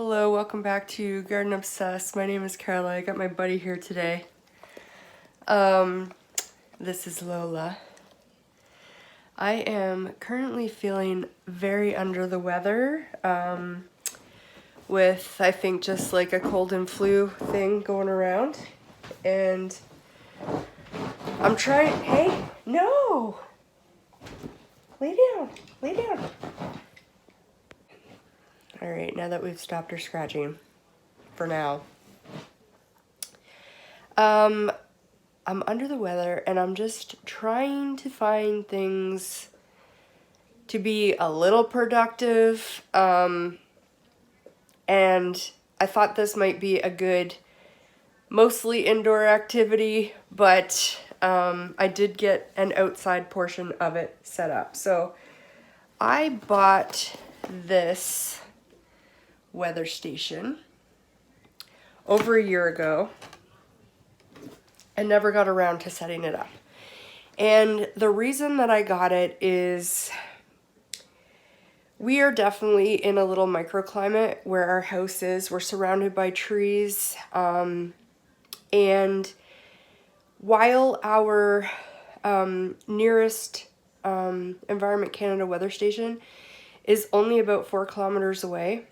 Hello, welcome back to Garden Obsessed. My name is Carla. I got my buddy here today. This is Lola. I am currently feeling very under the weather, with I think just like a cold and flu thing going around. And I'm trying, hey, no! Lay down, lay down. All right, now that we've stopped her scratching, for now. I'm under the weather and I'm just trying to find things to be a little productive. And I thought this might be a good, mostly indoor activity, but I did get an outside portion of it set up. So I bought this weather station over a year ago and never got around to setting it up. And the reason that I got it is we are definitely in a little microclimate where our house is. We're surrounded by trees. And while our nearest Environment Canada weather station is only about 4 kilometers away,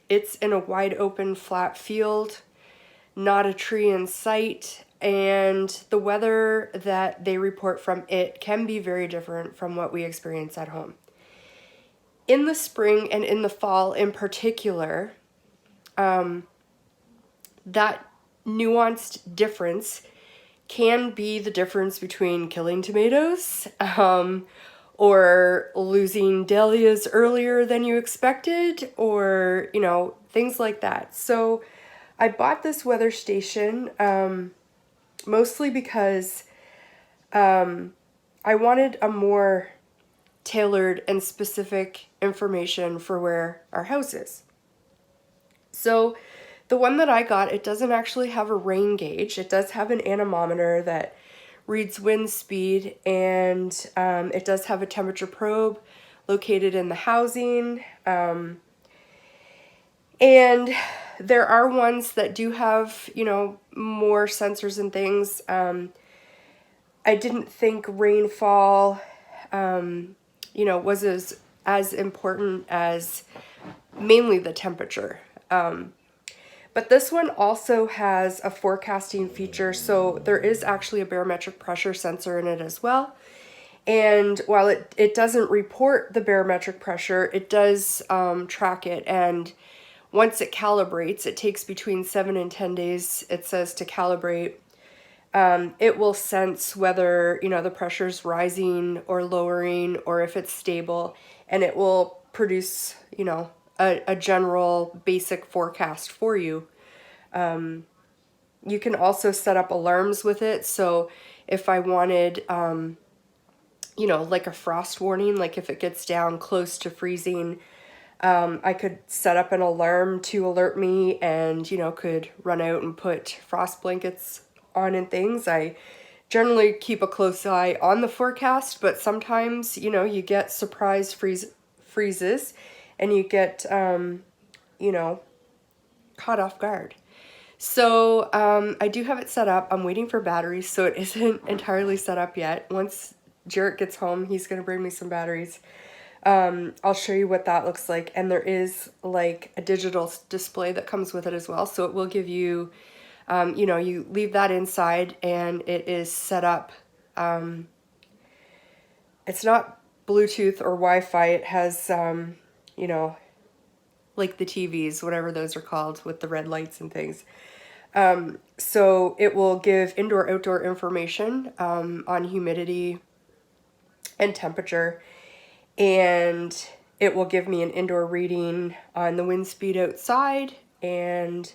it's in a wide open flat field, not a tree in sight, and the weather that they report from it can be very different from what we experience at home. In the spring and in the fall in particular, that nuanced difference can be the difference between killing tomatoes or losing dahlias earlier than you expected, or, you know, things like that. So I bought this weather station mostly because I wanted a more tailored and specific information for where our house is. So the one that I got, it doesn't actually have a rain gauge. It does have an anemometer that reads wind speed, and it does have a temperature probe located in the housing. And there are ones that do have, you know, more sensors and things. I didn't think rainfall, you know, was as important as mainly the temperature. But this one also has a forecasting feature, so there is actually a barometric pressure sensor in it as well. And while it doesn't report the barometric pressure, it does track it, and once it calibrates, it takes between 7 and 10 days, it says, to calibrate. It will sense whether, you know, the pressure's rising or lowering, or if it's stable, and it will produce, you know, a general basic forecast for you. You can also set up alarms with it. So if I wanted, you know, like a frost warning, like if it gets down close to freezing, I could set up an alarm to alert me, and, you know, could run out and put frost blankets on and things. I generally keep a close eye on the forecast, but sometimes, you know, you get surprise freezes and you get, you know, caught off guard. So I do have it set up. I'm waiting for batteries, so it isn't entirely set up yet. Once Jarrett gets home, he's going to bring me some batteries. I'll show you what that looks like. And there is like a digital display that comes with it as well. So it will give you, you know, you leave that inside and it is set up. It's not Bluetooth or Wi-Fi. It has, you know, like the TVs, whatever those are called, with the red lights and things. So it will give indoor-outdoor information on humidity and temperature, and it will give me an indoor reading on the wind speed outside. And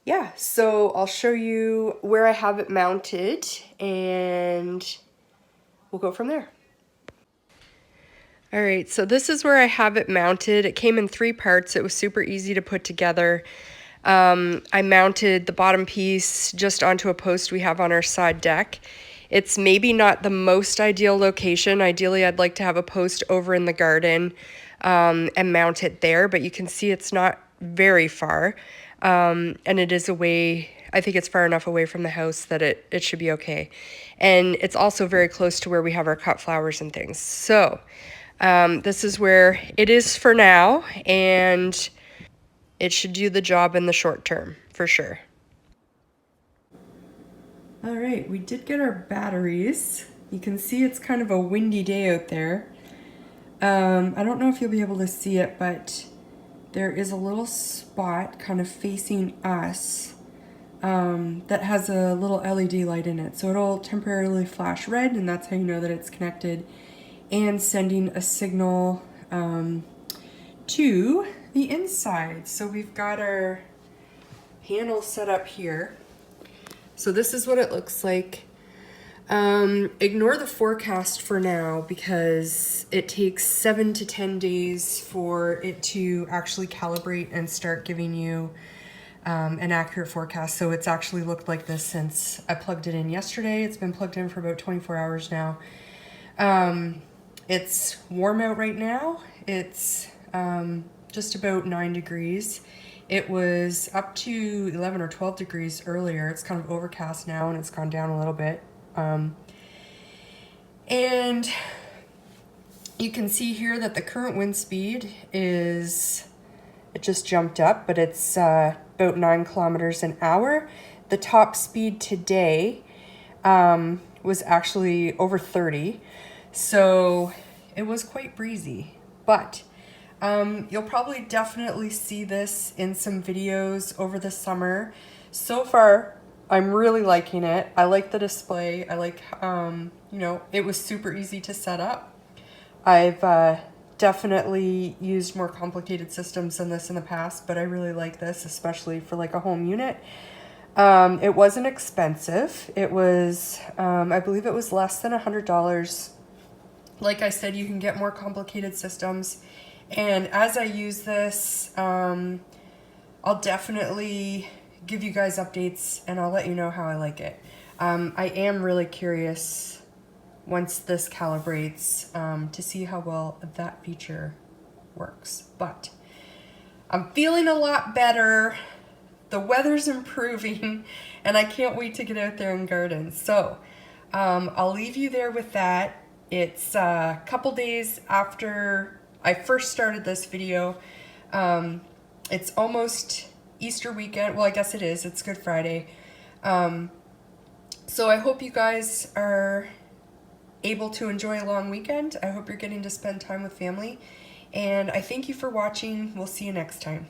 yeah, so I'll show you where I have it mounted and we'll go from there. All right, so this is where I have it mounted. It came in 3 parts. It was super easy to put together. I mounted the bottom piece just onto a post we have on our side deck. It's maybe not the most ideal location. Ideally, I'd like to have a post over in the garden and mount it there, but you can see it's not very far. And it is away, I think it's far enough away from the house that it should be okay. And it's also very close to where we have our cut flowers and things. So this is where it is for now, and it should do the job in the short term for sure. All right, we did get our batteries. You can see it's kind of a windy day out there. I don't know if you'll be able to see it, but there is a little spot kind of facing us that has a little LED light in it. So it'll temporarily flash red, and that's how you know that it's connected and sending a signal to the inside. So we've got our panel set up here. So this is what it looks like. Ignore the forecast for now because it takes 7 to 10 days for it to actually calibrate and start giving you an accurate forecast. So it's actually looked like this since I plugged it in yesterday. It's been plugged in for about 24 hours now. It's warm out right now. It's just about 9 degrees. It was up to 11 or 12 degrees earlier. It's kind of overcast now and it's gone down a little bit. And you can see here that the current wind speed is, it just jumped up, but it's about 9 kilometers an hour. The top speed today was actually over 30. So it was quite breezy, but you'll probably definitely see this in some videos over the summer. So far, I'm really liking it. I like the display. I like, you know, it was super easy to set up. I've definitely used more complicated systems than this in the past, but I really like this, especially for like a home unit. It wasn't expensive. It was, I believe it was less than $100. Like I said, you can get more complicated systems. And as I use this, I'll definitely give you guys updates and I'll let you know how I like it. I am really curious once this calibrates to see how well that feature works. But I'm feeling a lot better. The weather's improving and I can't wait to get out there and garden. So I'll leave you there with that. It's a couple days after I first started this video. It's almost Easter weekend. Well, I guess it is. It's Good Friday. So I hope you guys are able to enjoy a long weekend. I hope you're getting to spend time with family. And I thank you for watching. We'll see you next time.